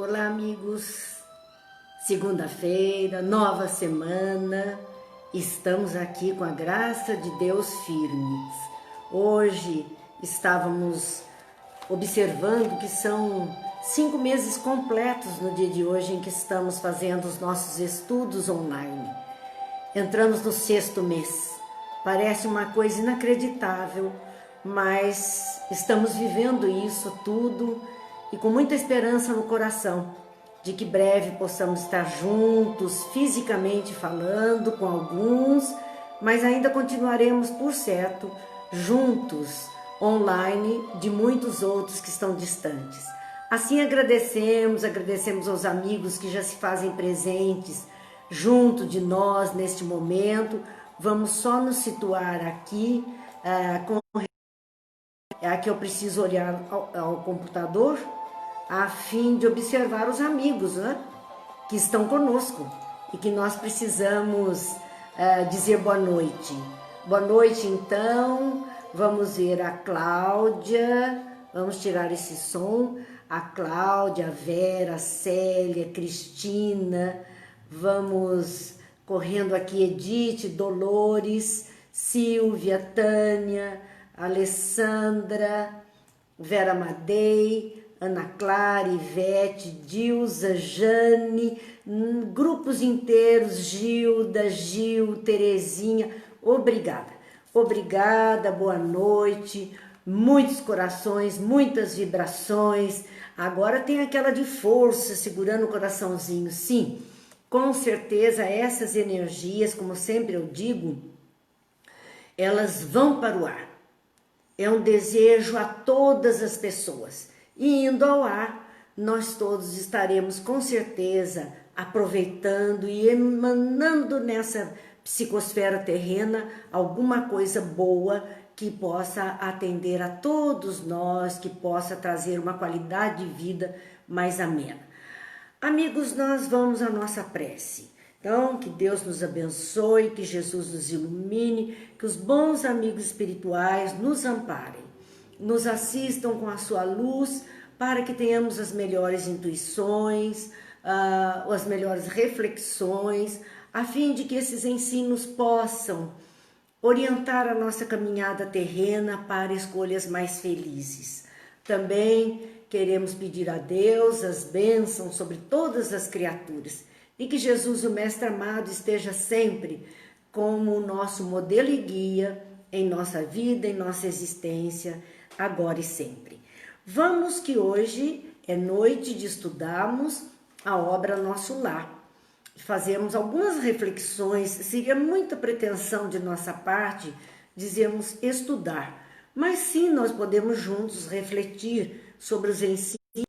Olá, amigos. Segunda-feira, nova semana. Estamos aqui com a graça de Deus firmes. Hoje estávamos observando que são 5 meses completos no dia de hoje em que estamos fazendo os nossos estudos online. Entramos no 6º mês. Parece uma coisa inacreditável, mas estamos vivendo isso tudo e com muita esperança no coração de que breve possamos estar juntos, fisicamente falando com alguns, mas ainda continuaremos, por certo, juntos, online, de muitos outros que estão distantes. Assim agradecemos aos amigos que já se fazem presentes junto de nós neste momento. Vamos só nos situar aqui, aqui eu preciso olhar ao computador, a fim de observar os amigos, né, que estão conosco e que nós precisamos dizer boa noite. Boa noite, então. Vamos ver a Cláudia, vamos tirar esse som. A Cláudia, a Vera, a Célia, a Cristina, vamos correndo aqui, Edith, Dolores, Silvia, Tânia, Alessandra, Vera Madei, Ana Clara, Ivete, Dilza, Jane, grupos inteiros, Gilda, Gil, Terezinha, obrigada. Obrigada, boa noite, muitos corações, muitas vibrações. Agora tem aquela de força segurando o coraçãozinho, sim, com certeza essas energias, como sempre eu digo, elas vão para o ar. É um desejo a todas as pessoas. E indo ao ar, nós todos estaremos com certeza aproveitando e emanando nessa psicosfera terrena alguma coisa boa que possa atender a todos nós, que possa trazer uma qualidade de vida mais amena. Amigos, nós vamos à nossa prece. Então, que Deus nos abençoe, que Jesus nos ilumine, que os bons amigos espirituais nos amparem, nos assistam com a sua luz, para que tenhamos as melhores intuições, as melhores reflexões, a fim de que esses ensinos possam orientar a nossa caminhada terrena para escolhas mais felizes. Também queremos pedir a Deus as bênçãos sobre todas as criaturas e que Jesus, o Mestre amado, esteja sempre como o nosso modelo e guia em nossa vida, em nossa existência, agora e sempre. Vamos que hoje é noite de estudarmos a obra Nosso Lar. Fazemos algumas reflexões, seria muita pretensão de nossa parte dizermos estudar, mas sim nós podemos juntos refletir sobre os ensinos que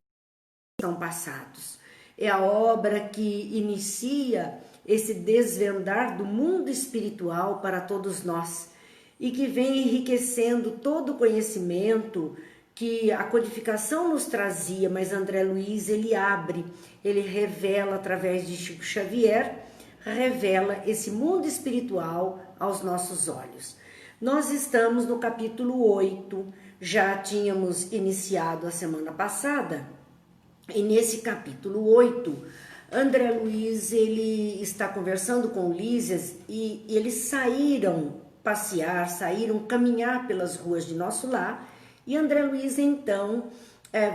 são passados. É a obra que inicia esse desvendar do mundo espiritual para todos nós e que vem enriquecendo todo o conhecimento que a codificação nos trazia, mas André Luiz ele abre, ele revela através de Chico Xavier, revela esse mundo espiritual aos nossos olhos. Nós estamos no capítulo 8, já tínhamos iniciado a semana passada, e nesse capítulo 8, André Luiz ele está conversando com Lísias e eles saíram passear, saíram caminhar pelas ruas de Nosso Lar. E André Luiz, então,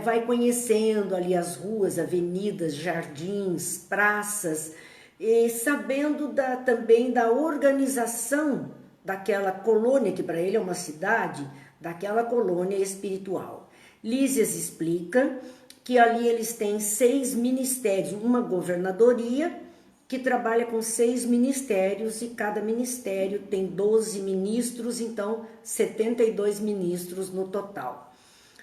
vai conhecendo ali as ruas, avenidas, jardins, praças, e sabendo também da organização daquela colônia, que para ele é uma cidade, daquela colônia espiritual. Lísias explica que ali eles têm 6 ministérios, uma governadoria que trabalha com 6 ministérios e cada ministério tem 12 ministros, então 72 ministros no total.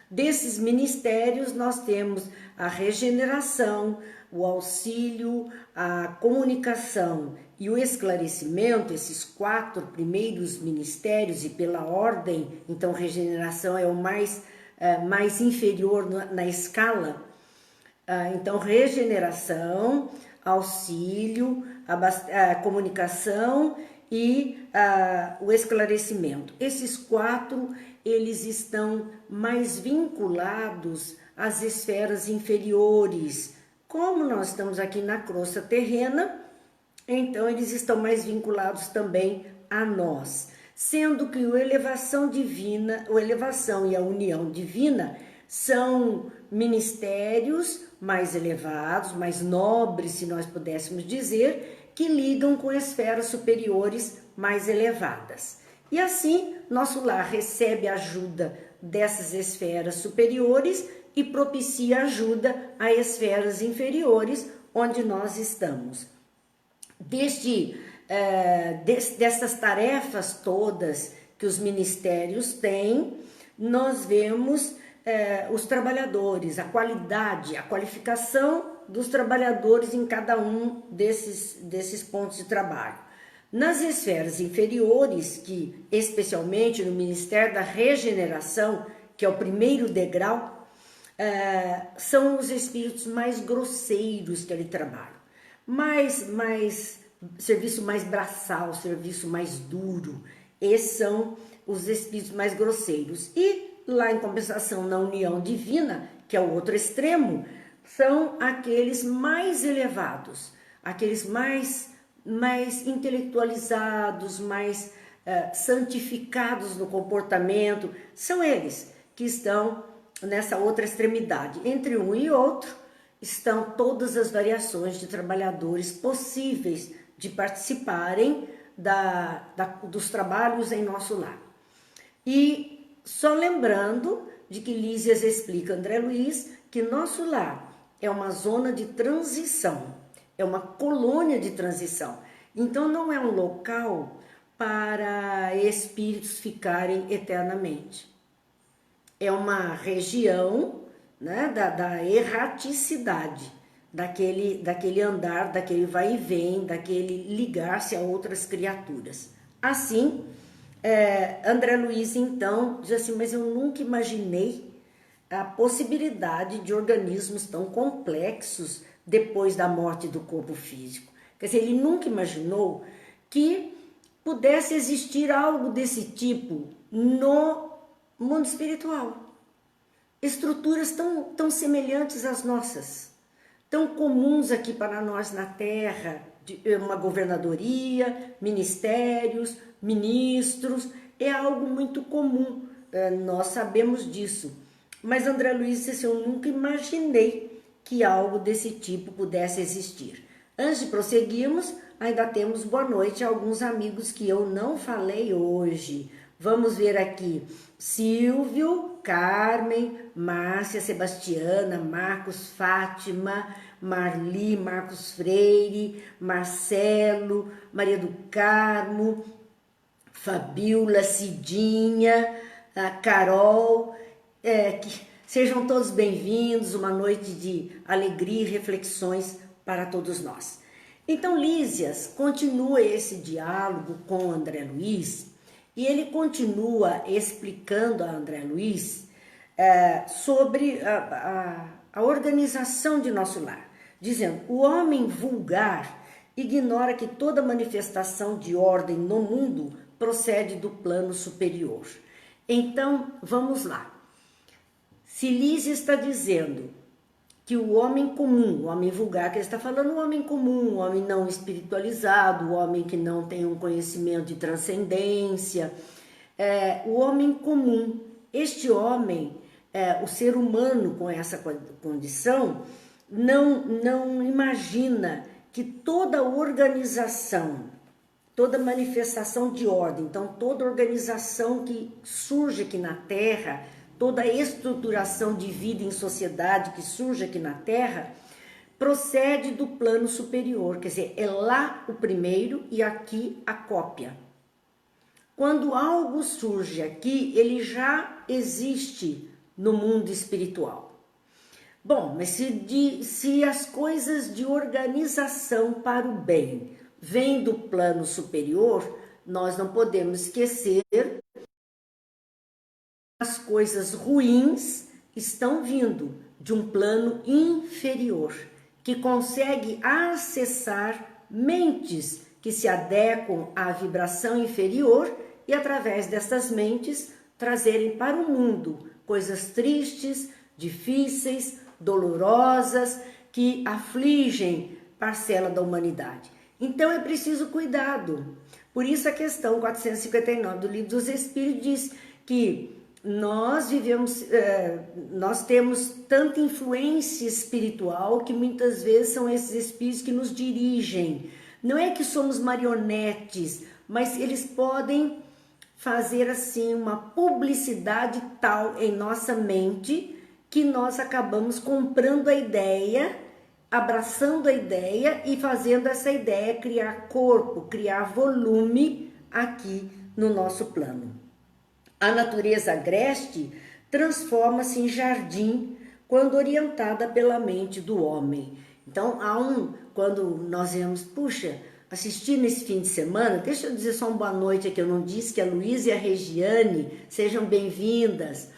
Desses ministérios nós temos a regeneração, o auxílio, a comunicação e o esclarecimento, esses 4 primeiros ministérios, e pela ordem, então regeneração é o mais inferior na escala. Então regeneração, auxílio, a comunicação e o esclarecimento. Esses 4, eles estão mais vinculados às esferas inferiores, Como nós estamos aqui na crosta terrena, então eles estão mais vinculados também a nós, sendo que a elevação divina, a elevação e a união divina são ministérios mais elevados, mais nobres, se nós pudéssemos dizer, que lidam com esferas superiores mais elevadas. E assim, nosso lar recebe ajuda dessas esferas superiores e propicia ajuda a esferas inferiores, onde nós estamos. Dessas tarefas todas que os ministérios têm, nós vemos os trabalhadores, a qualidade, a qualificação dos trabalhadores em cada um desses pontos de trabalho. Nas esferas inferiores, que especialmente no Ministério da Regeneração, que é o primeiro degrau, são os espíritos mais grosseiros que ali trabalham. Serviço mais braçal, serviço mais duro. Esses são os espíritos mais grosseiros. E lá em compensação, na união divina, que é o outro extremo, são aqueles mais elevados, aqueles mais intelectualizados, mais santificados no comportamento. São eles que estão nessa outra extremidade. Entre um e outro estão todas as variações de trabalhadores possíveis de participarem dos trabalhos em nosso lar. E só lembrando de que Lísias explica, André Luiz, que nosso lar é uma zona de transição, é uma colônia de transição. Então não é um local para espíritos ficarem eternamente. É uma região, né, da erraticidade, daquele andar, daquele vai e vem, daquele ligar-se a outras criaturas. Assim, André Luiz então diz assim, mas eu nunca imaginei a possibilidade de organismos tão complexos depois da morte do corpo físico. Quer dizer, ele nunca imaginou que pudesse existir algo desse tipo no mundo espiritual. Estruturas tão semelhantes às nossas, tão comuns aqui para nós na Terra, uma governadoria, ministérios, ministros, é algo muito comum, nós sabemos disso. Mas André Luiz disse, eu nunca imaginei que algo desse tipo pudesse existir. Antes de prosseguirmos, ainda temos boa noite a alguns amigos que eu não falei hoje. Vamos ver aqui, Silvio, Carmen, Márcia, Sebastiana, Marcos, Fátima, Marli, Marcos Freire, Marcelo, Maria do Carmo, Fabiola, Cidinha, a Carol, que sejam todos bem-vindos, uma noite de alegria e reflexões para todos nós. Então, Lísias continua esse diálogo com André Luiz e ele continua explicando a André Luiz sobre a organização de nosso lar, dizendo, o homem vulgar ignora que toda manifestação de ordem no mundo procede do plano superior. Então, vamos lá. Se Lísias está dizendo que o homem comum, o homem vulgar, que ele está falando o homem comum, o homem não espiritualizado, o homem que não tem um conhecimento de transcendência, o homem comum, este homem, o ser humano com essa condição, não imagina que toda organização, toda manifestação de ordem, então toda organização que surge aqui na Terra, toda estruturação de vida em sociedade que surge aqui na Terra, procede do plano superior, quer dizer, é lá o primeiro e aqui a cópia. Quando algo surge aqui, ele já existe no mundo espiritual. Bom, mas se as coisas de organização para o bem vêm do plano superior, nós não podemos esquecer as coisas ruins estão vindo de um plano inferior, que consegue acessar mentes que se adequam à vibração inferior e através dessas mentes trazerem para o mundo coisas tristes, difíceis, dolorosas, que afligem parcela da humanidade. Então é preciso cuidado. Por isso a questão 459 do Livro dos Espíritos diz que nós vivemos, nós temos tanta influência espiritual que muitas vezes são esses espíritos que nos dirigem. Não é que somos marionetes, mas eles podem fazer assim uma publicidade tal em nossa mente que nós acabamos comprando a ideia, abraçando a ideia e fazendo essa ideia criar corpo, criar volume aqui no nosso plano. A natureza agreste transforma-se em jardim quando orientada pela mente do homem. Então, quando nós vemos, puxa, assistir nesse fim de semana, deixa eu dizer só uma boa noite aqui, eu não disse que a Luísa e a Regiane sejam bem-vindas,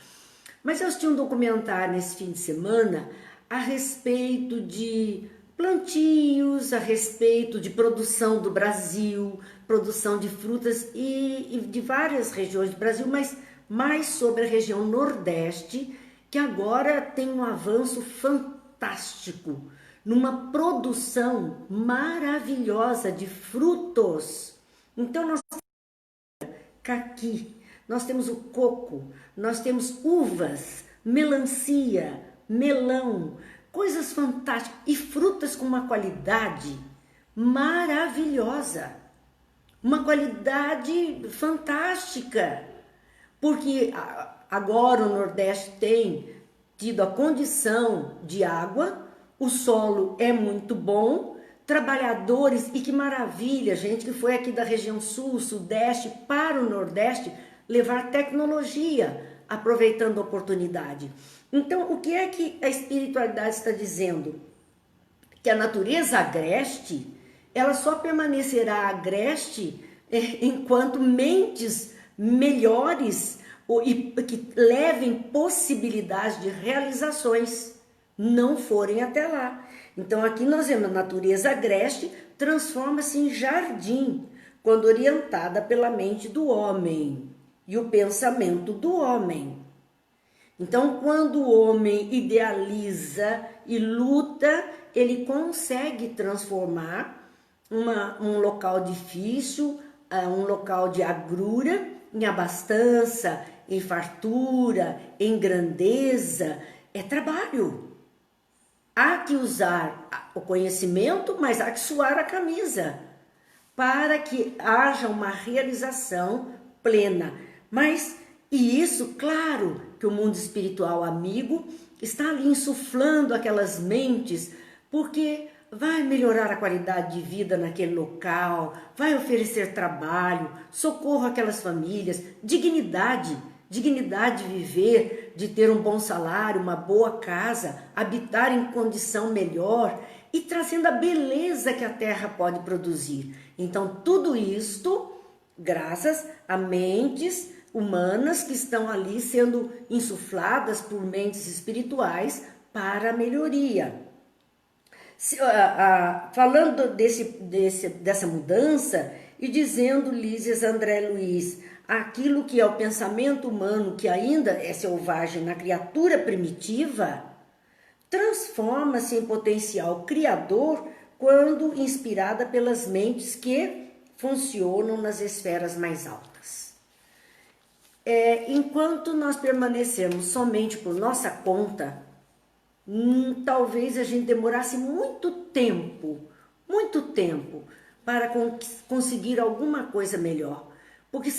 mas eu assisti um documentário nesse fim de semana a respeito de plantios, a respeito de produção do Brasil, produção de frutas e de várias regiões do Brasil, mas mais sobre a região Nordeste, que agora tem um avanço fantástico, numa produção maravilhosa de frutos. Então nós temos caqui, nós temos o coco, nós temos uvas, melancia, melão, coisas fantásticas e frutas com uma qualidade maravilhosa, uma qualidade fantástica, porque agora o Nordeste tem tido a condição de água, o solo é muito bom, trabalhadores, e que maravilha, gente que foi aqui da região Sul, Sudeste para o Nordeste levar tecnologia, aproveitando a oportunidade. Então, o que é que a espiritualidade está dizendo? Que a natureza agreste, ela só permanecerá agreste enquanto mentes melhores e que levem possibilidades de realizações não forem até lá. Então, aqui nós vemos a natureza agreste transforma-se em jardim quando orientada pela mente do homem e o pensamento do homem. Então, quando o homem idealiza e luta, ele consegue transformar um local difícil, um local de agrura, em abastança, em fartura, em grandeza. É trabalho. Há que usar o conhecimento, mas há que suar a camisa para que haja uma realização plena. E isso, claro, que o mundo espiritual amigo está ali insuflando aquelas mentes, porque vai melhorar a qualidade de vida naquele local, vai oferecer trabalho, socorro àquelas famílias, dignidade de viver, de ter um bom salário, uma boa casa, habitar em condição melhor e trazendo a beleza que a terra pode produzir. Então, tudo isto graças a mentes humanas que estão ali sendo insufladas por mentes espirituais para a melhoria. Falando dessa mudança e dizendo Lísias André Luiz, aquilo que é o pensamento humano que ainda é selvagem na criatura primitiva, transforma-se em potencial criador quando inspirada pelas mentes que funcionam nas esferas mais altas. Enquanto nós permanecermos somente por nossa conta, talvez a gente demorasse muito tempo para conseguir alguma coisa melhor, porque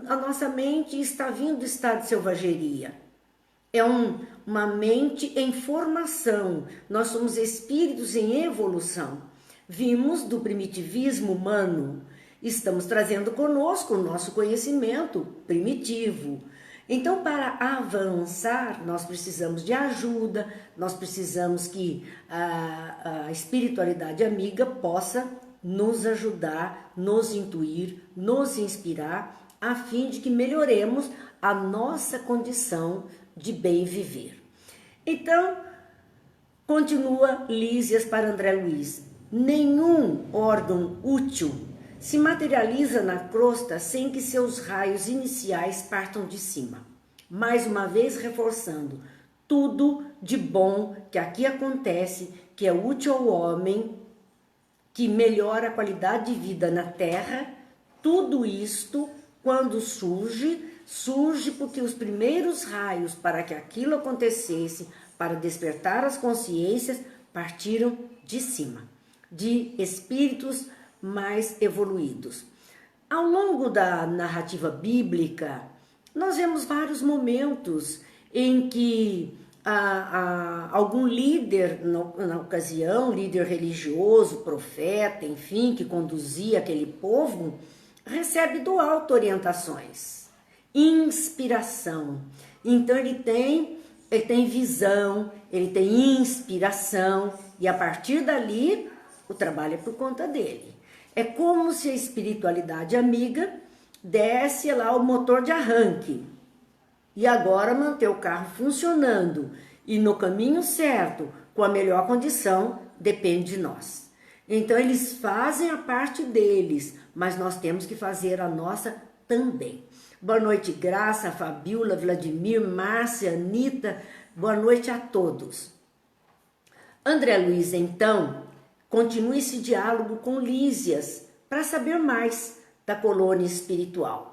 a nossa mente está vindo do estado de selvageria. É uma mente em formação, nós somos espíritos em evolução. Vimos do primitivismo humano, estamos trazendo conosco o nosso conhecimento primitivo. Então, para avançar, nós precisamos de ajuda, nós precisamos que a espiritualidade amiga possa nos ajudar, nos intuir, nos inspirar, a fim de que melhoremos a nossa condição de bem viver. Então, continua Lísias para André Luiz. Nenhum órgão útil se materializa na crosta sem que seus raios iniciais partam de cima. Mais uma vez reforçando, tudo de bom que aqui acontece, que é útil ao homem, que melhora a qualidade de vida na terra, tudo isto, quando surge porque os primeiros raios para que aquilo acontecesse, para despertar as consciências, partiram de cima, de espíritos mais evoluídos. Ao longo da narrativa bíblica, nós vemos vários momentos em que algum líder, na ocasião, líder religioso, profeta, enfim, que conduzia aquele povo, recebe do alto orientações, inspiração. Então ele tem visão, ele tem inspiração, e a partir dali o trabalho é por conta dele. É como se a espiritualidade amiga desse lá o motor de arranque, e agora manter o carro funcionando e no caminho certo, com a melhor condição, depende de nós. Então eles fazem a parte deles, mas nós temos que fazer a nossa também. Boa noite, Graça, Fabiola, Vladimir, Márcia, Anitta, boa noite a todos. André Luiz, então, continua esse diálogo com Lísias para saber mais da colônia espiritual.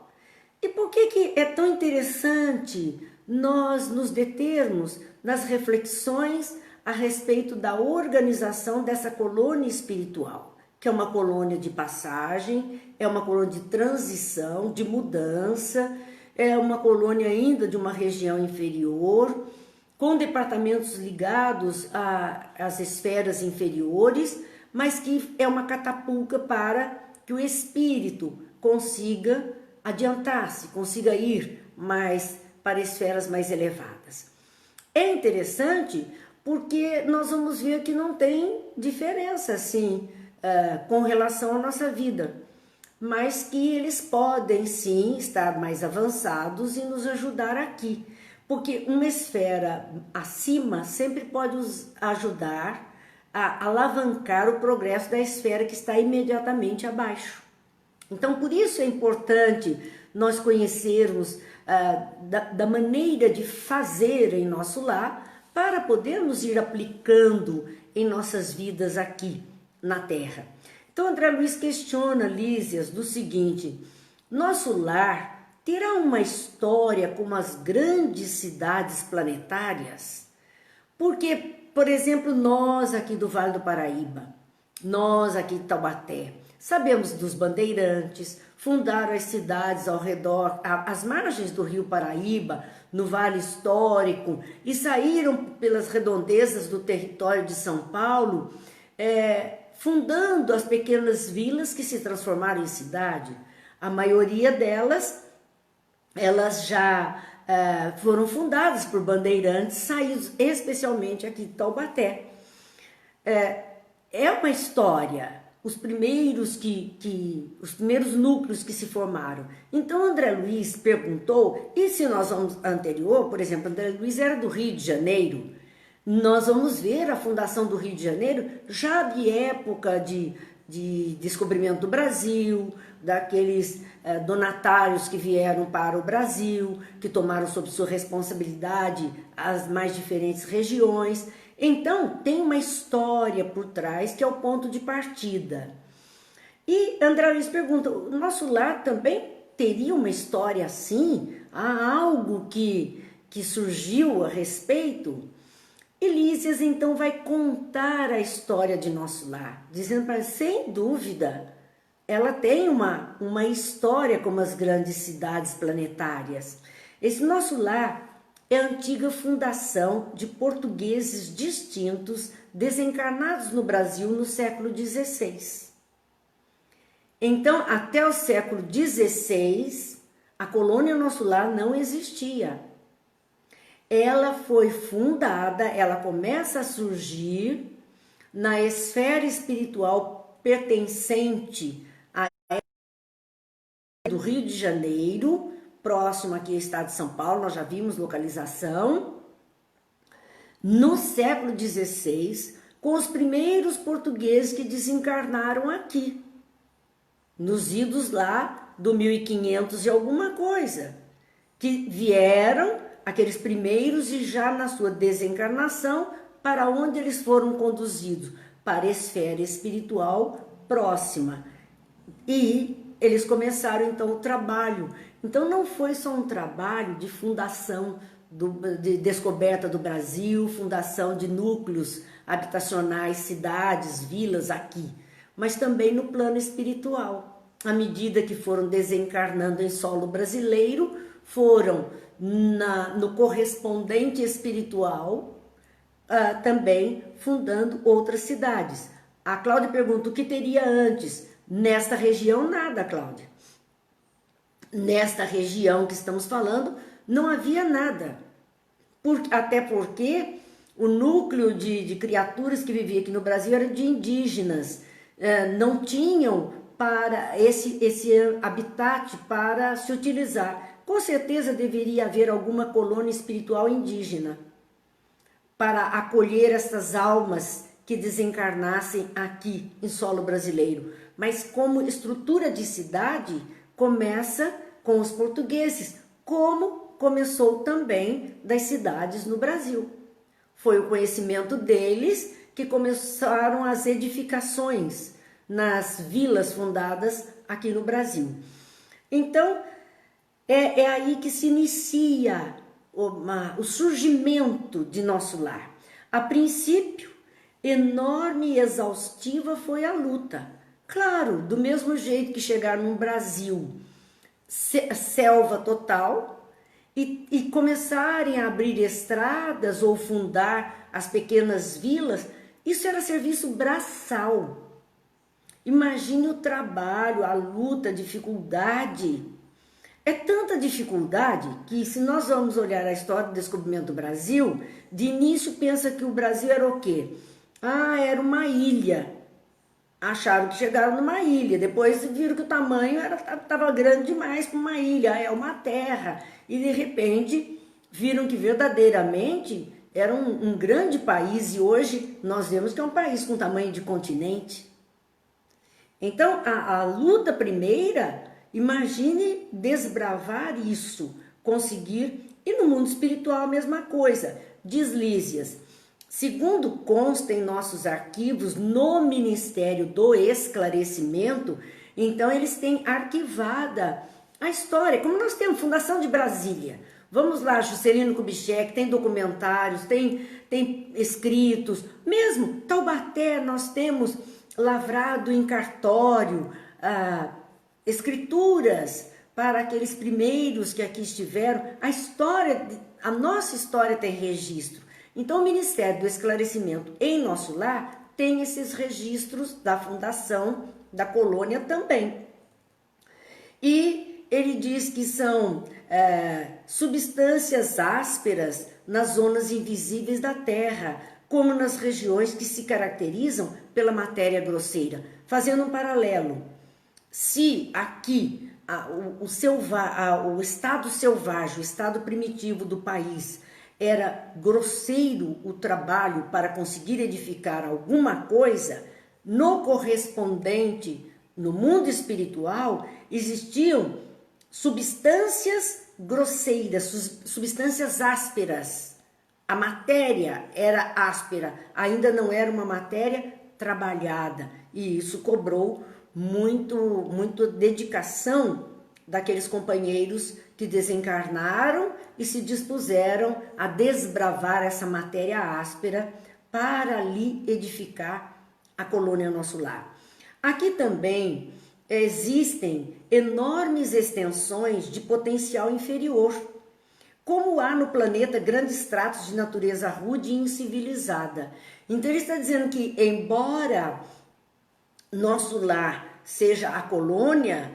E por que é tão interessante nós nos determos nas reflexões a respeito da organização dessa colônia espiritual, que é uma colônia de passagem, é uma colônia de transição, de mudança, é uma colônia ainda de uma região inferior, com departamentos ligados às esferas inferiores, mas que é uma catapulta para que o espírito consiga adiantar-se, consiga ir mais para esferas mais elevadas. É interessante porque nós vamos ver que não tem diferença assim com relação à nossa vida, mas que eles podem sim estar mais avançados e nos ajudar aqui, porque uma esfera acima sempre pode nos ajudar a alavancar o progresso da esfera que está imediatamente abaixo. Então, por isso é importante nós conhecermos da maneira de fazer em nosso lar para podermos ir aplicando em nossas vidas aqui na Terra. Então, André Luiz questiona Lísias do seguinte: nosso lar terá uma história como as grandes cidades planetárias? Porque, por exemplo, nós aqui do Vale do Paraíba, nós aqui de Taubaté, sabemos dos bandeirantes, fundaram as cidades ao redor, às margens do rio Paraíba, no Vale Histórico, e saíram pelas redondezas do território de São Paulo, fundando as pequenas vilas que se transformaram em cidade. A maioria delas, elas já foram fundadas por bandeirantes, saídos especialmente aqui de Taubaté. É uma história. Os primeiros núcleos que se formaram. Então André Luiz perguntou, e se nós vamos anterior, por exemplo, André Luiz era do Rio de Janeiro, nós vamos ver a fundação do Rio de Janeiro já de época de descobrimento do Brasil, daqueles donatários que vieram para o Brasil, que tomaram sob sua responsabilidade as mais diferentes regiões. Então, tem uma história por trás que é o ponto de partida. E André Luiz pergunta, o nosso lar também teria uma história assim? Há algo que surgiu a respeito? E Lísias, então, vai contar a história de nosso lar, dizendo para sem dúvida, ela tem uma história como as grandes cidades planetárias. Esse nosso lar é a antiga fundação de portugueses distintos desencarnados no Brasil no século XVI. Então, até o século XVI, a colônia Nosso Lar não existia. Ela foi fundada, ela começa a surgir na esfera espiritual pertencente do Rio de Janeiro, próximo aqui ao estado de São Paulo, nós já vimos localização, no século XVI, com os primeiros portugueses que desencarnaram aqui, nos idos lá do 1500 e alguma coisa, que vieram aqueles primeiros e já na sua desencarnação, para onde eles foram conduzidos? Para a esfera espiritual próxima. E eles começaram então o trabalho. Então não foi só um trabalho de fundação, de descoberta do Brasil, fundação de núcleos habitacionais, cidades, vilas aqui, mas também no plano espiritual. À medida que foram desencarnando em solo brasileiro, foram no correspondente espiritual, também fundando outras cidades. A Cláudia pergunta, o que teria antes? Nesta região nada, Cláudia. Nesta região que estamos falando, não havia nada. Até porque o núcleo de criaturas que vivia aqui no Brasil era de indígenas. Não tinham para esse habitat para se utilizar. Com certeza deveria haver alguma colônia espiritual indígena para acolher essas almas que desencarnassem aqui em solo brasileiro. Mas como estrutura de cidade, começa com os portugueses, como começou também das cidades no Brasil. Foi o conhecimento deles que começaram as edificações nas vilas fundadas aqui no Brasil. Então, é aí que se inicia o surgimento de nosso lar. A princípio, enorme e exaustiva foi a luta. Claro, do mesmo jeito que chegaram no Brasil, selva total, e começarem a abrir estradas ou fundar as pequenas vilas, isso era serviço braçal. Imagine o trabalho, a luta, a dificuldade. É tanta dificuldade que, se nós vamos olhar a história do descobrimento do Brasil, de início pensa que o Brasil era o quê? Era uma ilha. Acharam que chegaram numa ilha, depois viram que o tamanho estava grande demais para uma ilha, é uma terra. E de repente viram que verdadeiramente era um grande país, e hoje nós vemos que é um país com tamanho de continente. Então a luta primeira, imagine desbravar isso, conseguir, e no mundo espiritual a mesma coisa. Diz Lísias, segundo consta em nossos arquivos no Ministério do Esclarecimento, então eles têm arquivada a história, como nós temos Fundação de Brasília. Vamos lá, Juscelino Kubitschek, tem documentários, tem escritos, mesmo Taubaté nós temos lavrado em cartório, escrituras para aqueles primeiros que aqui estiveram. A nossa história tem registro. Então o Ministério do Esclarecimento em nosso lar tem esses registros da fundação da colônia também. E ele diz que são substâncias ásperas nas zonas invisíveis da terra, como nas regiões que se caracterizam pela matéria grosseira. Fazendo um paralelo, se aqui o estado selvagem, o estado primitivo do país, era grosseiro o trabalho para conseguir edificar alguma coisa, no correspondente, no mundo espiritual, existiam substâncias grosseiras, substâncias ásperas. A matéria era áspera, ainda não era uma matéria trabalhada, e isso cobrou muita dedicação daqueles companheiros que desencarnaram e se dispuseram a desbravar essa matéria áspera para ali edificar a colônia Nosso Lar. Aqui também existem enormes extensões de potencial inferior, como há no planeta grandes tratos de natureza rude e incivilizada. Então ele está dizendo que, embora Nosso Lar seja a colônia,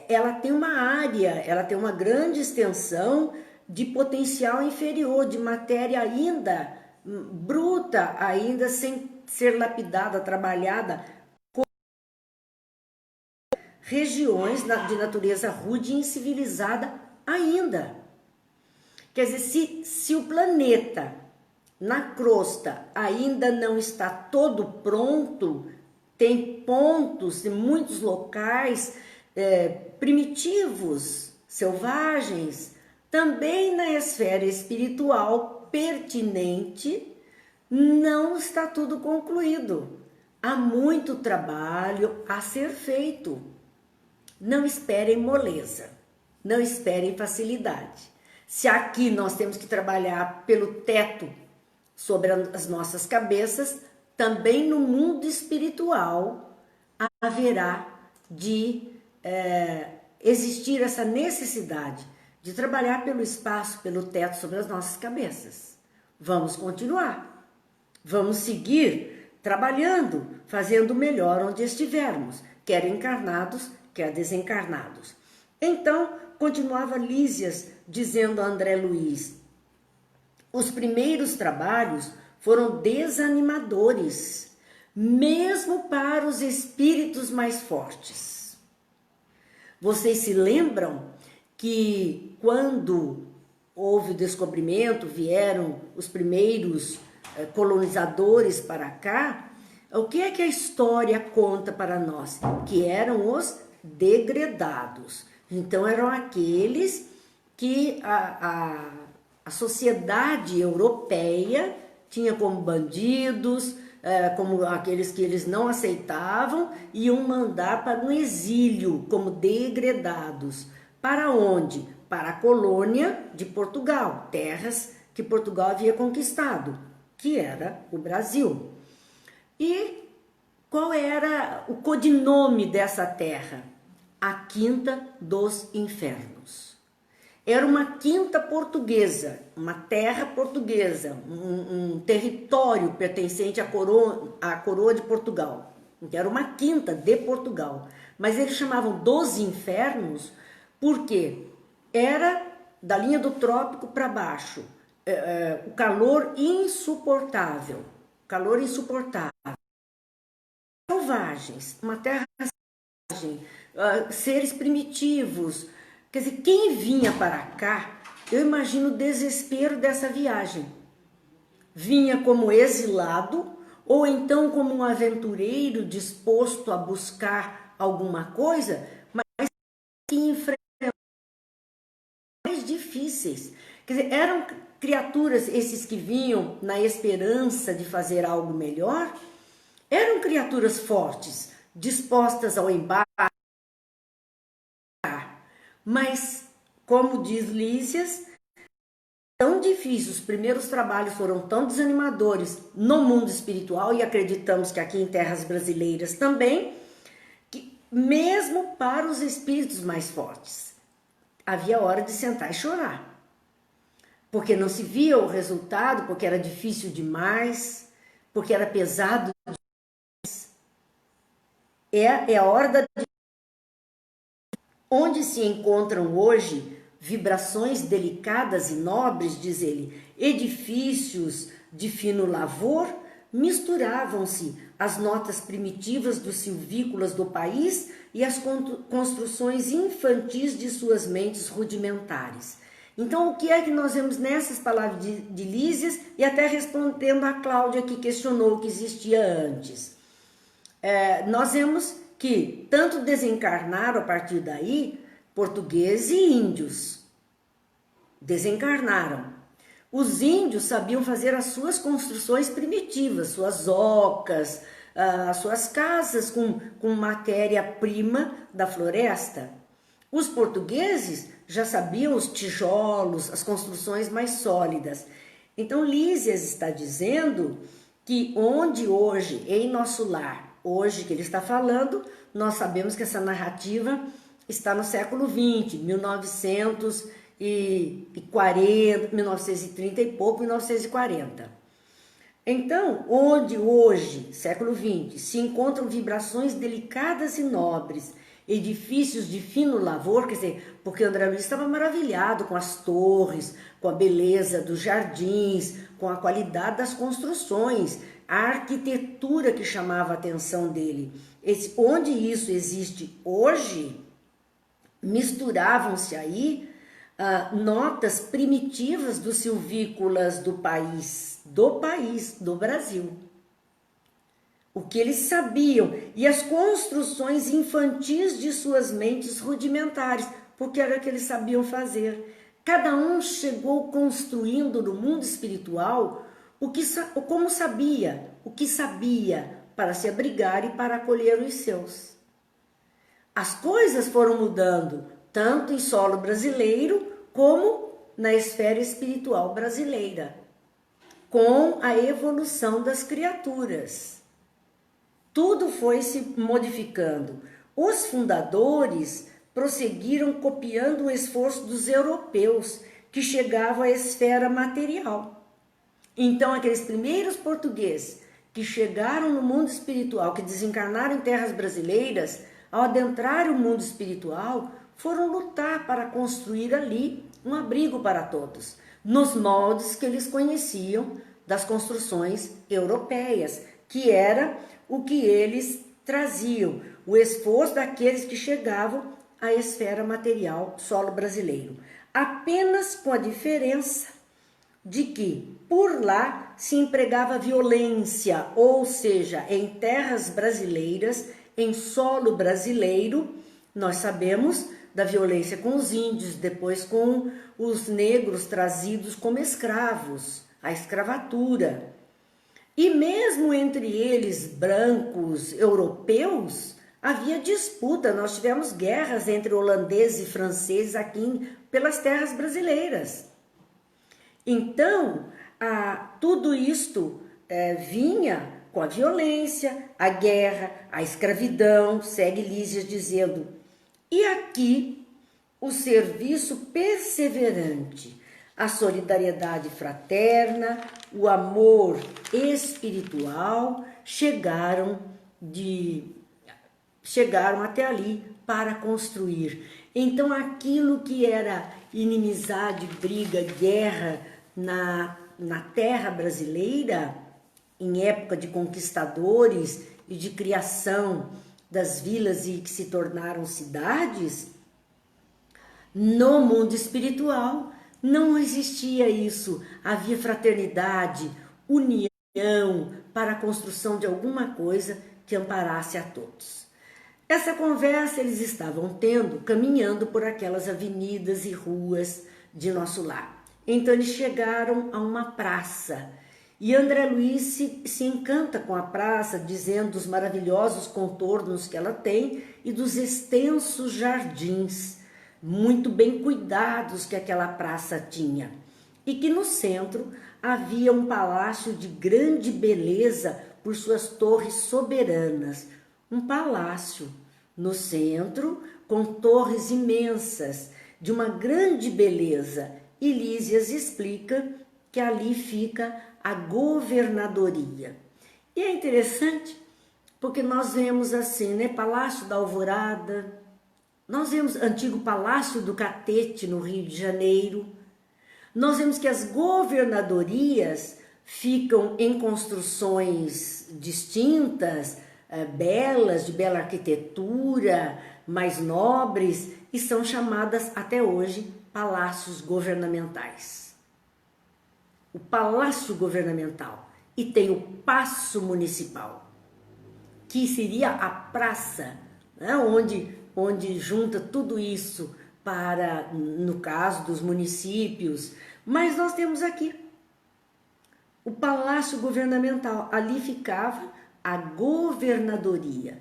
ela tem uma área, ela tem uma grande extensão de potencial inferior, de matéria ainda bruta, ainda sem ser lapidada, trabalhada, com regiões de natureza rude e incivilizada ainda. Quer dizer, se o planeta na crosta ainda não está todo pronto, tem pontos e muitos locais primitivos, selvagens, Também na esfera espiritual pertinente, não está tudo concluído. Há muito trabalho a ser feito. Não esperem moleza, não esperem facilidade. Se aqui nós temos que trabalhar pelo teto sobre as nossas cabeças, também no mundo espiritual haverá de existir essa necessidade de trabalhar pelo espaço, pelo teto sobre as nossas cabeças. Vamos continuar, vamos seguir trabalhando, fazendo o melhor onde estivermos, quer encarnados, quer desencarnados. Então, continuava Lísias dizendo a André Luiz, os primeiros trabalhos foram desanimadores, mesmo para os espíritos mais fortes. Vocês se lembram que quando houve o descobrimento, vieram os primeiros colonizadores para cá, o que é que a história conta para nós? Que eram os degredados. Então eram aqueles que a sociedade europeia tinha como bandidos, como aqueles que eles não aceitavam, iam mandar para um exílio como degredados. Para onde? Para a colônia de Portugal, terras que Portugal havia conquistado, que era o Brasil. E qual era o codinome dessa terra? A Quinta dos Infernos. Era uma quinta portuguesa, uma terra portuguesa, um território pertencente à coroa de Portugal. Era uma quinta de Portugal. Mas eles chamavam dos Infernos porque era da linha do trópico para baixo. O calor insuportável. Calor insuportável. Selvagens, uma terra selvagem, seres primitivos. Quer dizer, quem vinha para cá, eu imagino o desespero dessa viagem. Vinha como exilado, ou então como um aventureiro disposto a buscar alguma coisa, mas que enfrentava mais difíceis. Quer dizer, eram criaturas, esses que vinham na esperança de fazer algo melhor, eram criaturas fortes, dispostas ao embate. Mas, como diz Lísias, tão difícil, os primeiros trabalhos foram tão desanimadores no mundo espiritual, e acreditamos que aqui em terras brasileiras também, que mesmo para os espíritos mais fortes, havia hora de sentar e chorar. Porque não se via o resultado, porque era difícil demais, porque era pesado demais. É a hora da... Onde se encontram hoje vibrações delicadas e nobres, diz ele, edifícios de fino lavor, misturavam-se as notas primitivas dos silvícolas do país e as construções infantis de suas mentes rudimentares. Então, o que é que nós vemos nessas palavras de Lísias, e até respondendo a Cláudia que questionou o que existia antes? Nós vemos que tanto desencarnaram a partir daí portugueses e índios. Desencarnaram. Os índios sabiam fazer as suas construções primitivas, suas ocas, as suas casas com matéria-prima da floresta. Os portugueses já sabiam os tijolos, as construções mais sólidas. Então, Lísias está dizendo que onde hoje, em nosso lar, hoje que ele está falando, nós sabemos que essa narrativa está no século XX, 1940, 1930 e pouco, 1940. Então, onde hoje, século XX, se encontram vibrações delicadas e nobres, edifícios de fino lavor, quer dizer, porque André Luiz estava maravilhado com as torres, com a beleza dos jardins, com a qualidade das construções, a arquitetura que chamava a atenção dele. Onde isso existe hoje, misturavam-se aí notas primitivas dos silvícolas do Brasil. O que eles sabiam, e as construções infantis de suas mentes rudimentares, porque era o que eles sabiam fazer. Cada um chegou construindo no mundo espiritual como sabia, o que sabia para se abrigar e para acolher os seus. As coisas foram mudando, tanto em solo brasileiro como na esfera espiritual brasileira, com a evolução das criaturas. Tudo foi se modificando. Os fundadores prosseguiram copiando o esforço dos europeus que chegavam à esfera material. Então, aqueles primeiros portugueses que chegaram no mundo espiritual, que desencarnaram em terras brasileiras, ao adentrar o mundo espiritual, foram lutar para construir ali um abrigo para todos, nos moldes que eles conheciam das construções europeias, que era o que eles traziam, o esforço daqueles que chegavam à esfera material solo brasileiro. Apenas com a diferença de que por lá se empregava violência, ou seja, em terras brasileiras, em solo brasileiro, nós sabemos da violência com os índios, depois com os negros trazidos como escravos, a escravatura. E mesmo entre eles, brancos, europeus, havia disputa. Nós tivemos guerras entre holandeses e franceses aqui pelas terras brasileiras. Então, tudo isto vinha com a violência, a guerra, a escravidão, segue Lísias dizendo. E aqui, o serviço perseverante, a solidariedade fraterna, o amor espiritual chegaram até ali para construir. Então, aquilo que era inimizade, briga, guerra na terra brasileira, em época de conquistadores e de criação das vilas e que se tornaram cidades, no mundo espiritual não existia isso. Havia fraternidade, união para a construção de alguma coisa que amparasse a todos. Essa conversa eles estavam tendo, caminhando por aquelas avenidas e ruas de nosso lar. Então eles chegaram a uma praça e André Luiz se encanta com a praça, dizendo dos maravilhosos contornos que ela tem e dos extensos jardins, muito bem cuidados que aquela praça tinha. E que no centro havia um palácio de grande beleza por suas torres soberanas. Um palácio no centro com torres imensas, de uma grande beleza. E Lísias explica que ali fica a governadoria. E é interessante porque nós vemos assim, né, Palácio da Alvorada, nós vemos antigo Palácio do Catete no Rio de Janeiro, nós vemos que as governadorias ficam em construções distintas, belas, de bela arquitetura, mais nobres, e são chamadas até hoje palácios governamentais. O palácio governamental e tem o paço municipal, que seria a praça, né, onde junta tudo isso para, no caso dos municípios. Mas nós temos aqui o palácio governamental, ali ficava a governadoria.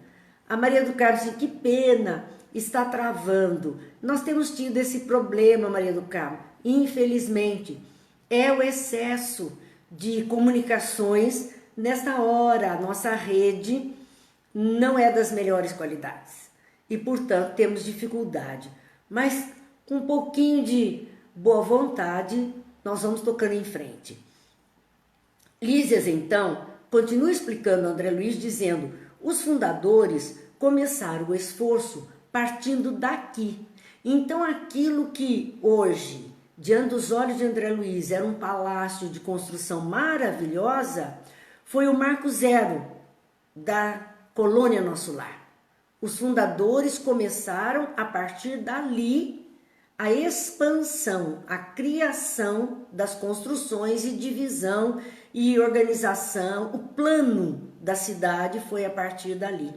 A Maria do Carmo disse, que pena, está travando. Nós temos tido esse problema, Maria do Carmo, infelizmente. É o excesso de comunicações nesta hora. A nossa rede não é das melhores qualidades e, portanto, temos dificuldade. Mas com um pouquinho de boa vontade, nós vamos tocando em frente. Lísias, então, continua explicando André Luiz, dizendo, os fundadores começaram o esforço partindo daqui. Então, aquilo que hoje, diante dos olhos de André Luiz, era um palácio de construção maravilhosa, foi o marco zero da colônia Nosso Lar. Os fundadores começaram a partir dali a expansão, a criação das construções e divisão e organização, o plano da cidade foi a partir dali.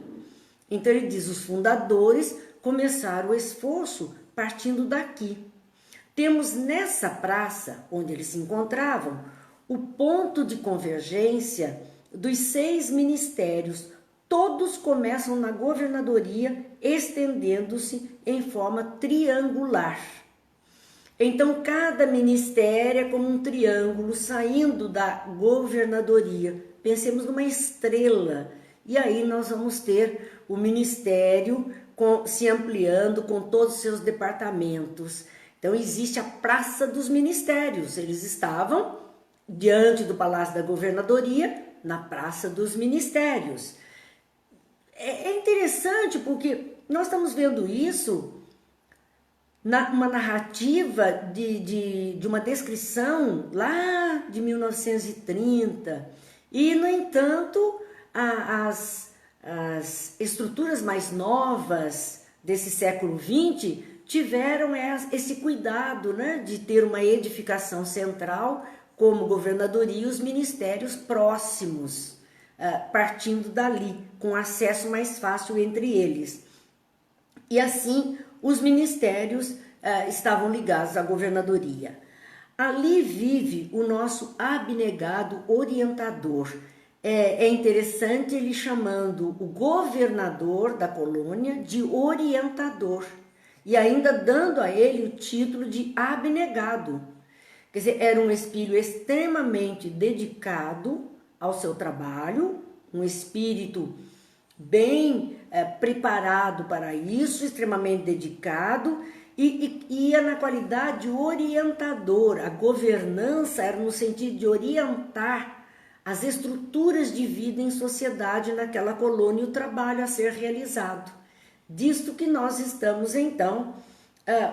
Então ele diz, os fundadores começaram o esforço partindo daqui. Temos nessa praça, onde eles se encontravam, o ponto de convergência dos 6 ministérios. Todos começam na governadoria, estendendo-se em forma triangular. Então, cada ministério é como um triângulo saindo da governadoria. Pensemos numa estrela. E aí nós vamos ter o ministério se ampliando com todos os seus departamentos. Então, existe a Praça dos Ministérios. Eles estavam diante do Palácio da Governadoria, na Praça dos Ministérios. É interessante porque nós estamos vendo isso uma narrativa de uma descrição lá de 1930. E, no entanto, as estruturas mais novas desse século XX tiveram esse cuidado, né, de ter uma edificação central como governadoria e os ministérios próximos, partindo dali, com acesso mais fácil entre eles. E assim, os ministérios estavam ligados à governadoria. Ali vive o nosso abnegado orientador. É interessante ele chamando o governador da colônia de orientador e ainda dando a ele o título de abnegado. Quer dizer, era um espírito extremamente dedicado ao seu trabalho, um espírito bem preparado para isso, extremamente dedicado, e ia na qualidade de orientador. A governança era no sentido de orientar as estruturas de vida em sociedade naquela colônia e o trabalho a ser realizado. Disto que nós estamos, então,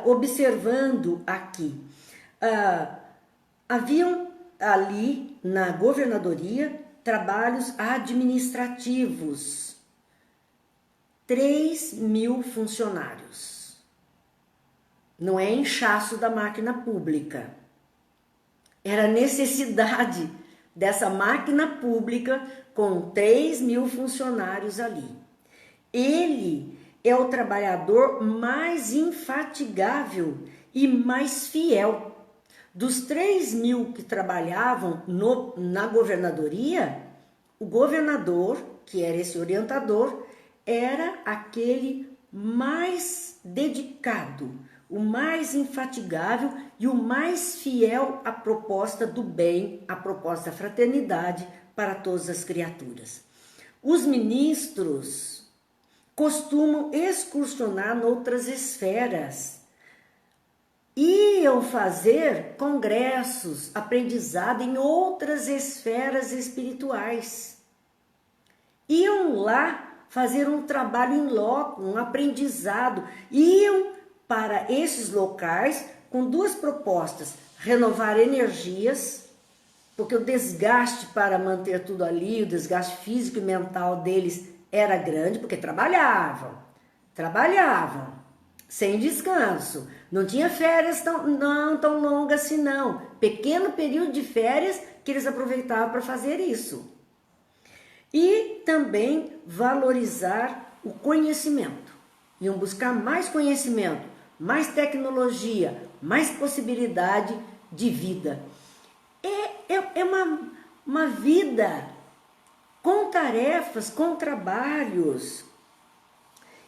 observando aqui. Haviam ali, na governadoria, trabalhos administrativos. 3.000 funcionários. Não é inchaço da máquina pública. Era necessidade dessa máquina pública com 3.000 funcionários ali. Ele é o trabalhador mais infatigável e mais fiel. Dos 3.000 que trabalhavam na governadoria, o governador, que era esse orientador, era aquele mais dedicado, o mais infatigável e o mais fiel à proposta do bem, à proposta da fraternidade para todas as criaturas. Os ministros costumam excursionar noutras esferas, iam fazer congressos, aprendizado em outras esferas espirituais, iam lá fazer um trabalho em loco, um aprendizado, iam para esses locais com duas propostas: renovar energias, porque o desgaste para manter tudo ali, o desgaste físico e mental deles era grande, porque trabalhavam sem descanso, não tinha férias tão longas assim não, pequeno período de férias que eles aproveitavam para fazer isso. E também valorizar o conhecimento, iam buscar mais conhecimento, mais tecnologia, mais possibilidade de vida. É uma vida com tarefas, com trabalhos.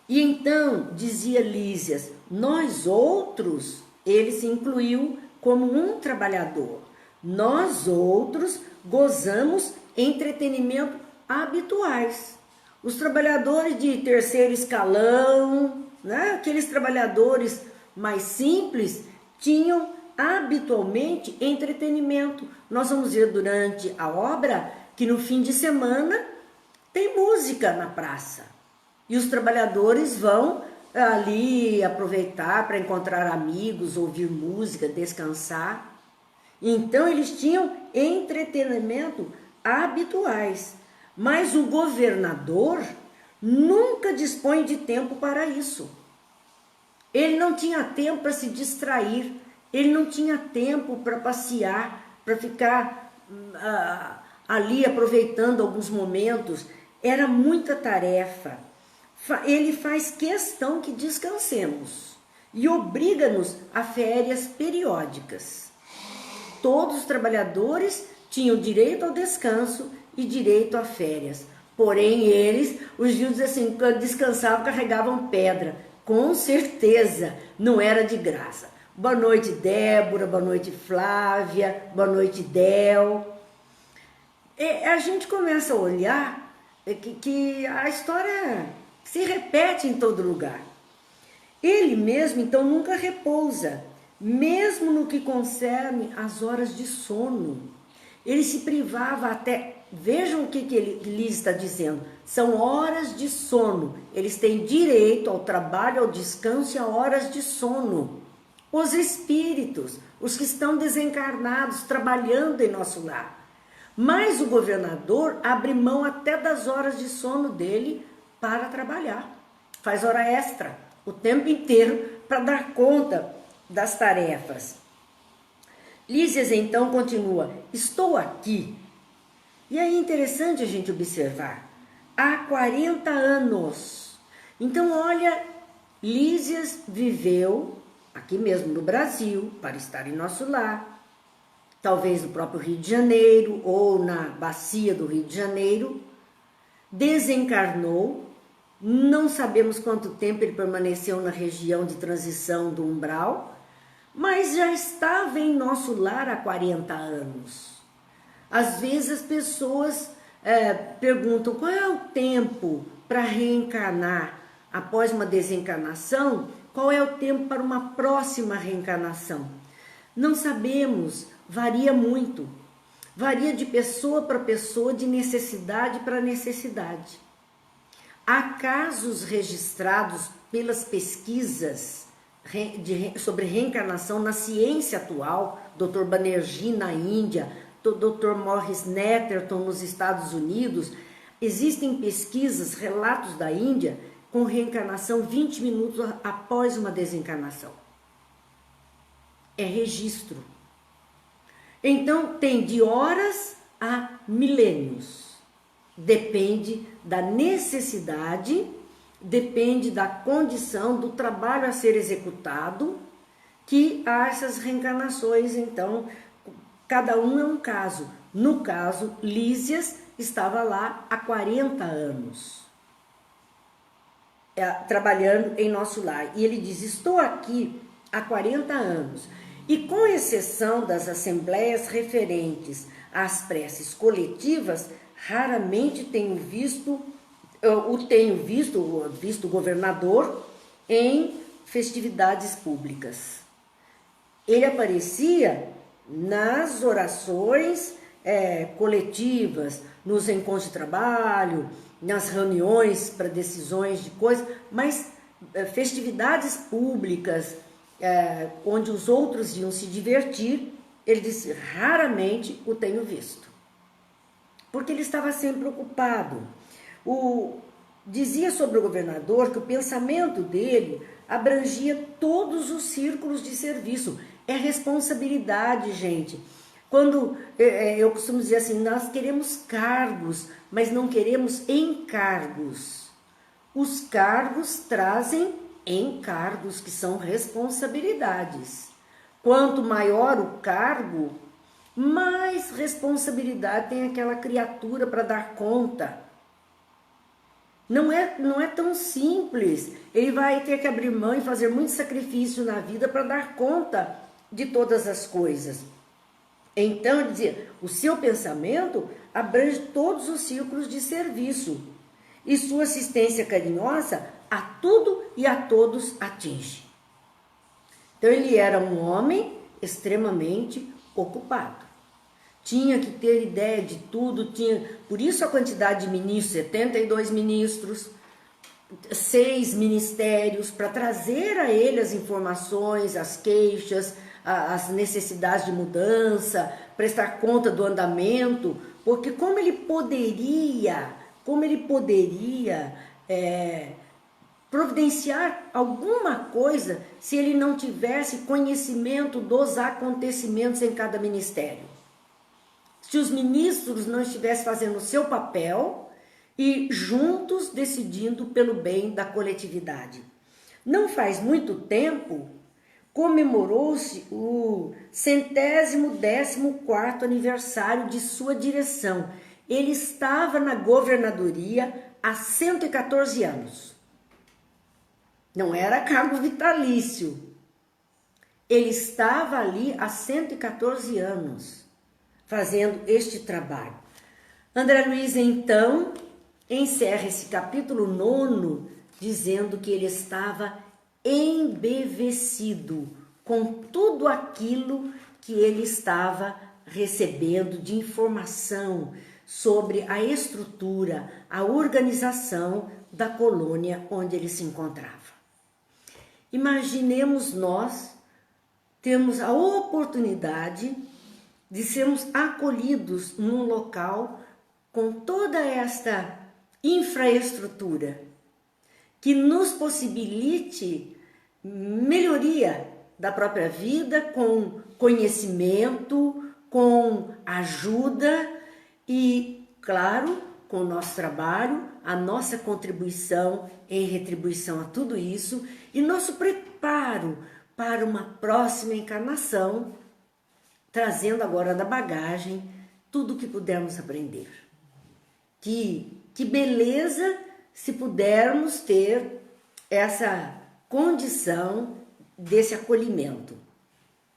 E então, dizia Lísias, nós outros, ele se incluiu como um trabalhador, nós outros gozamos entretenimento habituais. Os trabalhadores de terceiro escalão, né, aqueles trabalhadores mais simples, tinham habitualmente entretenimento. Nós vamos ver durante a obra que no fim de semana tem música na praça. E os trabalhadores vão ali aproveitar para encontrar amigos, ouvir música, descansar. Então eles tinham entretenimento habituais. Mas o governador nunca dispõe de tempo para isso. Ele não tinha tempo para se distrair, ele não tinha tempo para passear, para ficar ali aproveitando alguns momentos. Era muita tarefa. Ele faz questão que descansemos, e obriga-nos a férias periódicas. Todos os trabalhadores tinham direito ao descanso e direito a férias. Porém, eles, os judeus, assim, quando descansavam, carregavam pedra. Com certeza, não era de graça. Boa noite, Débora, boa noite, Flávia, boa noite, Del. A gente começa a olhar que a história se repete em todo lugar. Ele mesmo, então, nunca repousa, mesmo no que concerne as horas de sono. Ele se privava até... Vejam o que ele está dizendo. São horas de sono. Eles têm direito ao trabalho, ao descanso e a horas de sono. Os espíritos, os que estão desencarnados, trabalhando em nosso lar. Mas o governador abre mão até das horas de sono dele para trabalhar. Faz hora extra o tempo inteiro para dar conta das tarefas. Lísias então continua: estou aqui. E aí é interessante a gente observar, há 40 anos. Então olha, Lísias viveu aqui mesmo no Brasil, para estar em nosso lar, talvez no próprio Rio de Janeiro ou na bacia do Rio de Janeiro, desencarnou, não sabemos quanto tempo ele permaneceu na região de transição do umbral, mas já estava em nosso lar há 40 anos. Às vezes as pessoas perguntam qual é o tempo para reencarnar após uma desencarnação, qual é o tempo para uma próxima reencarnação. Não sabemos, varia muito, varia de pessoa para pessoa, de necessidade para necessidade. Há casos registrados pelas pesquisas sobre reencarnação na ciência atual, Dr. Banerjee na Índia, Dr. Morris Netterton nos Estados Unidos. Existem pesquisas, relatos da Índia, com reencarnação 20 minutos após uma desencarnação. É registro. Então, tem de horas a milênios. Depende da necessidade, depende da condição do trabalho a ser executado, que há essas reencarnações. Então, cada um é um caso. No caso, Lísias estava lá há 40 anos, trabalhando em nosso lar. E ele diz, estou aqui há 40 anos. E com exceção das assembleias referentes às preces coletivas, raramente tenho visto o governador em festividades públicas. Ele aparecia nas orações coletivas, nos encontros de trabalho, nas reuniões para decisões de coisas, mas festividades públicas, onde os outros iam se divertir, ele disse, raramente o tenho visto. Porque ele estava sempre ocupado. Dizia sobre o governador que o pensamento dele abrangia todos os círculos de serviço. É responsabilidade, gente. Quando eu costumo dizer assim, nós queremos cargos, mas não queremos encargos. Os cargos trazem encargos, que são responsabilidades. Quanto maior o cargo, mais responsabilidade tem aquela criatura para dar conta. Não é tão simples. Ele vai ter que abrir mão e fazer muito sacrifício na vida para dar conta de todas as coisas. Então, ele dizia, o seu pensamento abrange todos os círculos de serviço e sua assistência carinhosa a tudo e a todos atinge. Então, ele era um homem extremamente ocupado. Tinha que ter ideia de tudo, por isso a quantidade de ministros, 72 ministros, 6 ministérios, para trazer a ele as informações, as queixas, as necessidades de mudança, prestar conta do andamento, porque como ele poderia providenciar alguma coisa se ele não tivesse conhecimento dos acontecimentos em cada ministério? Se os ministros não estivessem fazendo o seu papel e juntos decidindo pelo bem da coletividade. Não faz muito tempo, comemorou-se o 114º aniversário de sua direção. Ele estava na governadoria há 114 anos. Não era cargo vitalício. Ele estava ali há 114 anos, fazendo este trabalho. André Luiz, então, encerra esse capítulo 9, dizendo que ele estava embevecido com tudo aquilo que ele estava recebendo de informação sobre a estrutura, a organização da colônia onde ele se encontrava. Imaginemos nós temos a oportunidade de sermos acolhidos num local com toda esta infraestrutura que nos possibilite melhoria da própria vida, com conhecimento, com ajuda e, claro, com o nosso trabalho, a nossa contribuição em retribuição a tudo isso e nosso preparo para uma próxima encarnação, trazendo agora da bagagem tudo o que pudermos aprender. Que beleza se pudermos ter essa condição desse acolhimento.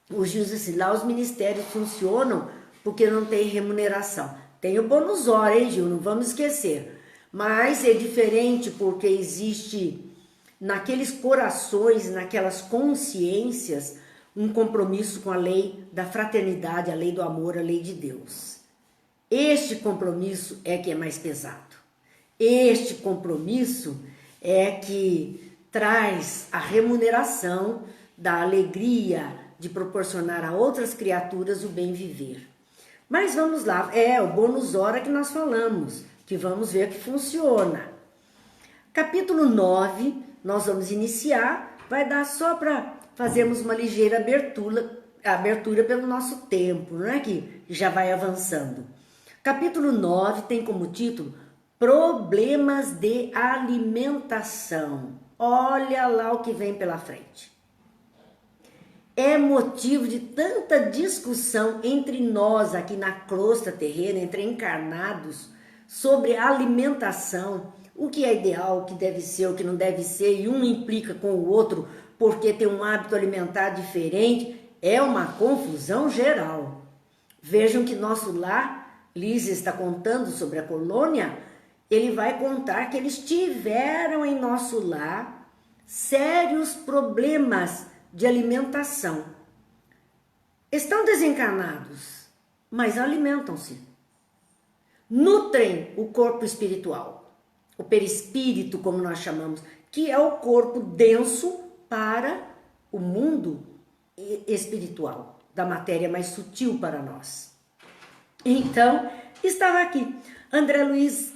O Gil disse assim, lá os ministérios funcionam porque não tem remuneração. Tem o bônus hora, hein, Gil? Não vamos esquecer. Mas é diferente porque existe naqueles corações, naquelas consciências, um compromisso com a lei da fraternidade, a lei do amor, a lei de Deus. Este compromisso é que é mais pesado. Este compromisso é que traz a remuneração da alegria de proporcionar a outras criaturas o bem viver. Mas vamos lá, o bônus hora que nós falamos, que vamos ver que funciona. Capítulo 9, nós vamos iniciar, vai dar só para fazermos uma ligeira abertura pelo nosso tempo, não é que já vai avançando. Capítulo 9 tem como título Problemas de Alimentação. Olha lá o que vem pela frente. É motivo de tanta discussão entre nós aqui na crosta terrena, entre encarnados, sobre alimentação, o que é ideal, o que deve ser, o que não deve ser, e um implica com o outro porque tem um hábito alimentar diferente, é uma confusão geral. Vejam que nosso lar, Liz está contando sobre a colônia, ele vai contar que eles tiveram em nosso lar sérios problemas de alimentação. Estão desencarnados, mas alimentam-se. Nutrem o corpo espiritual, o perispírito, como nós chamamos, que é o corpo denso para o mundo espiritual, da matéria mais sutil para nós. Então, estava aqui André Luiz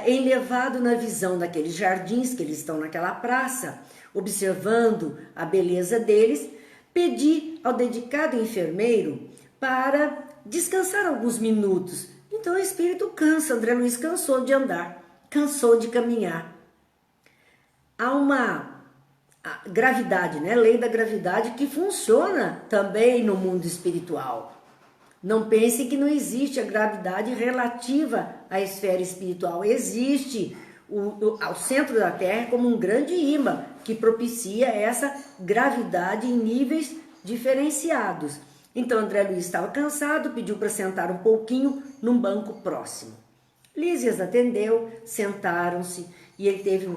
enlevado na visão daqueles jardins que eles estão naquela praça, observando a beleza deles, pedi ao dedicado enfermeiro para descansar alguns minutos. Então o espírito cansa, André Luiz cansou de andar, cansou de caminhar. Há uma gravidade, né? Lei da gravidade que funciona também no mundo espiritual. Não pense que não existe a gravidade relativa à esfera espiritual. Existe ao centro da Terra como um grande ímã que propicia essa gravidade em níveis diferenciados. Então André Luiz estava cansado, pediu para sentar um pouquinho num banco próximo. Lísias atendeu, sentaram-se e ele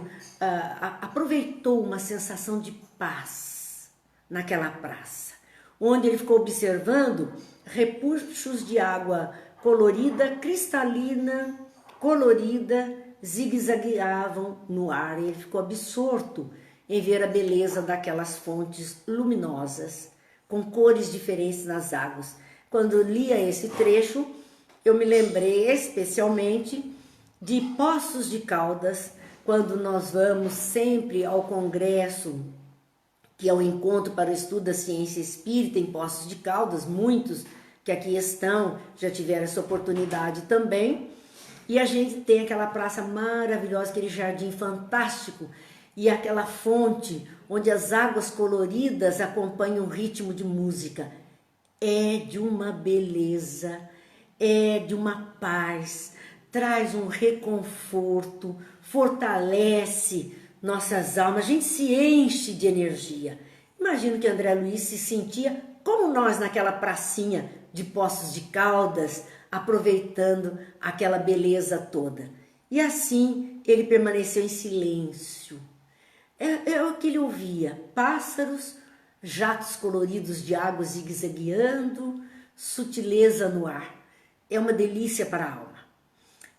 aproveitou uma sensação de paz naquela praça, onde ele ficou observando repuxos de água colorida, cristalina, colorida, zigue-zagueavam no ar. Ele ficou absorto em ver a beleza daquelas fontes luminosas, com cores diferentes nas águas. Quando lia esse trecho, eu me lembrei especialmente de Poços de Caldas, quando nós vamos sempre ao congresso, que é o Encontro para o Estudo da Ciência Espírita em Poços de Caldas, muitos que aqui estão já tiveram essa oportunidade também, e a gente tem aquela praça maravilhosa, aquele jardim fantástico, e aquela fonte onde as águas coloridas acompanham o ritmo de música. É de uma beleza, é de uma paz, traz um reconforto, fortalece nossas almas, a gente se enche de energia. Imagino que André Luiz se sentia como nós naquela pracinha de Poços de Caldas, aproveitando aquela beleza toda. E assim ele permaneceu em silêncio. É o que ele ouvia: pássaros, jatos coloridos de água zigue-zagueando, sutileza no ar. É uma delícia para a alma.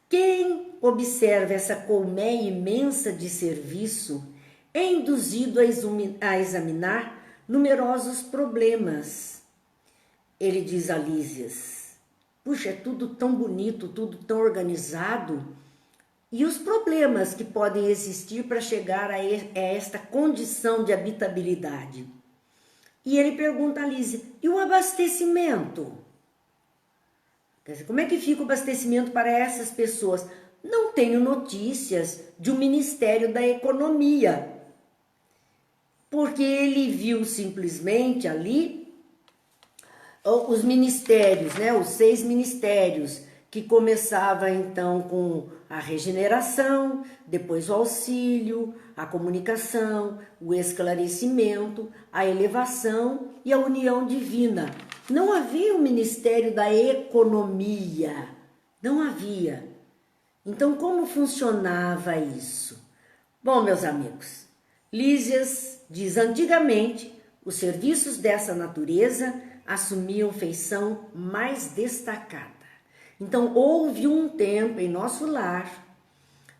Quem observa essa colmeia imensa de serviço é induzido a examinar numerosos problemas. Ele diz a Lísias: puxa, é tudo tão bonito, tudo tão organizado. E os problemas que podem existir para chegar a esta condição de habitabilidade? E ele pergunta a Lísia: e o abastecimento? Quer dizer, como é que fica o abastecimento para essas pessoas? Não tenho notícias de um Ministério da Economia, porque ele viu simplesmente ali os ministérios, né, os 6 ministérios, que começava então com a regeneração, depois o auxílio, a comunicação, o esclarecimento, a elevação e a união divina. Não havia o Ministério da Economia, não havia. Então, como funcionava isso? Bom, meus amigos, Lísias diz: antigamente, os serviços dessa natureza assumiam feição mais destacada. Então, houve um tempo em nosso lar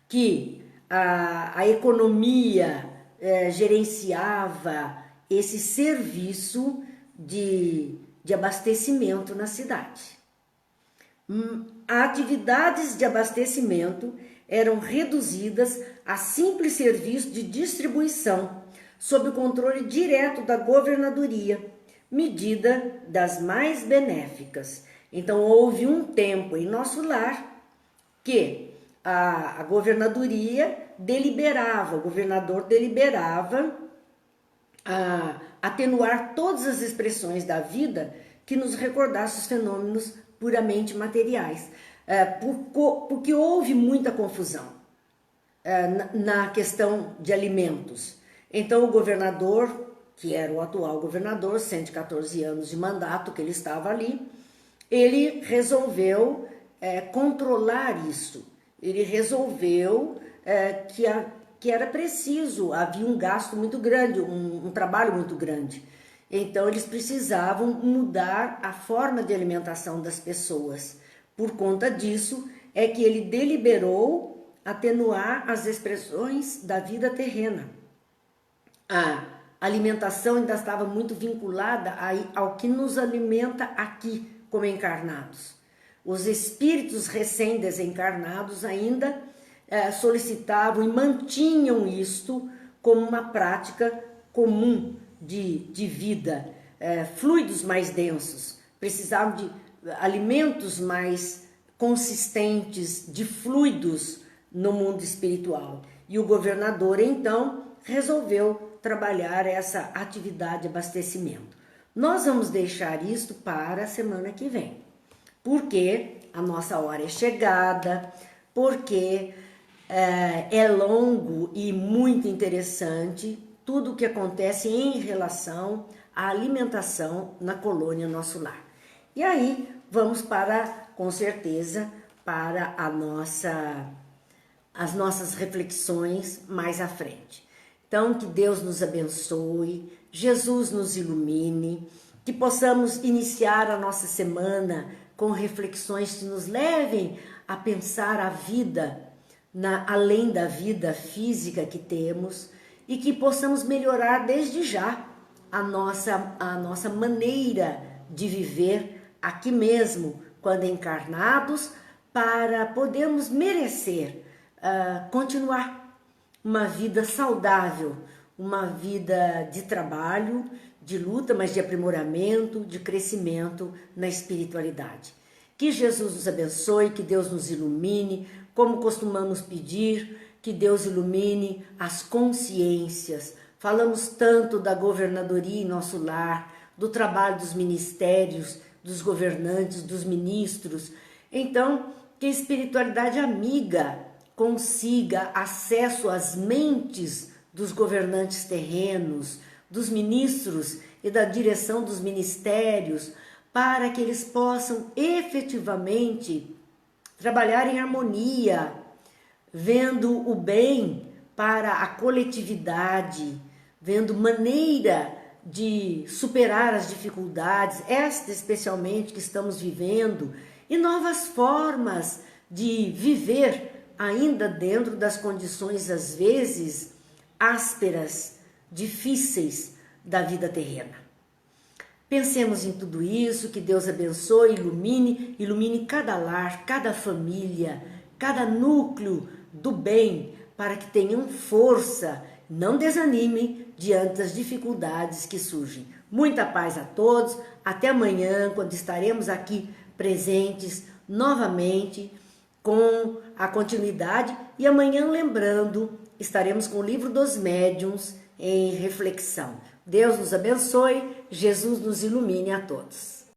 que a economia gerenciava esse serviço de abastecimento na cidade. Atividades de abastecimento eram reduzidas a simples serviço de distribuição, sob o controle direto da governadoria, medida das mais benéficas. Então, houve um tempo em nosso lar que a governadoria deliberava, o governador deliberava atenuar todas as expressões da vida que nos recordassem os fenômenos puramente materiais, porque houve muita confusão na questão de alimentos. Então, o governador, que era o atual governador, 114 anos de mandato que ele estava ali, ele resolveu controlar isso. Ele resolveu que era preciso, havia um gasto muito grande, um trabalho muito grande. Então, eles precisavam mudar a forma de alimentação das pessoas. Por conta disso, é que ele deliberou atenuar as expressões da vida terrena. A alimentação ainda estava muito vinculada ao que nos alimenta aqui, como encarnados. Os espíritos recém-desencarnados ainda solicitavam e mantinham isto como uma prática comum de vida. Fluidos mais densos, precisavam de alimentos mais consistentes, de fluidos no mundo espiritual. E o governador, então, resolveu trabalhar essa atividade de abastecimento. Nós vamos deixar isto para a semana que vem, porque a nossa hora é chegada, porque é longo e muito interessante tudo o que acontece em relação à alimentação na colônia Nosso Lar. E aí vamos com certeza, para as nossas reflexões mais à frente. Então, que Deus nos abençoe, Jesus nos ilumine, que possamos iniciar a nossa semana com reflexões que nos levem a pensar a vida além da vida física que temos e que possamos melhorar desde já a nossa maneira de viver aqui mesmo, quando encarnados, para podermos merecer continuar uma vida saudável, uma vida de trabalho, de luta, mas de aprimoramento, de crescimento na espiritualidade. Que Jesus nos abençoe, que Deus nos ilumine, como costumamos pedir, que que Deus ilumine as consciências. Falamos tanto da governadoria em nosso lar, do trabalho dos ministérios, dos governantes, dos ministros. Então, que a espiritualidade amiga consiga acesso às mentes dos governantes terrenos, dos ministros e da direção dos ministérios, para que eles possam efetivamente trabalhar em harmonia, vendo o bem para a coletividade, vendo maneira de superar as dificuldades, esta especialmente que estamos vivendo, e novas formas de viver ainda dentro das condições às vezes ásperas, difíceis da vida terrena. Pensemos em tudo isso, que Deus abençoe, ilumine cada lar, cada família, cada núcleo do bem, para que tenham força, não desanimem diante das dificuldades que surgem. Muita paz a todos, até amanhã, quando estaremos aqui presentes novamente com a continuidade, e amanhã, lembrando, estaremos com o livro dos médiuns em reflexão. Deus nos abençoe, Jesus nos ilumine a todos.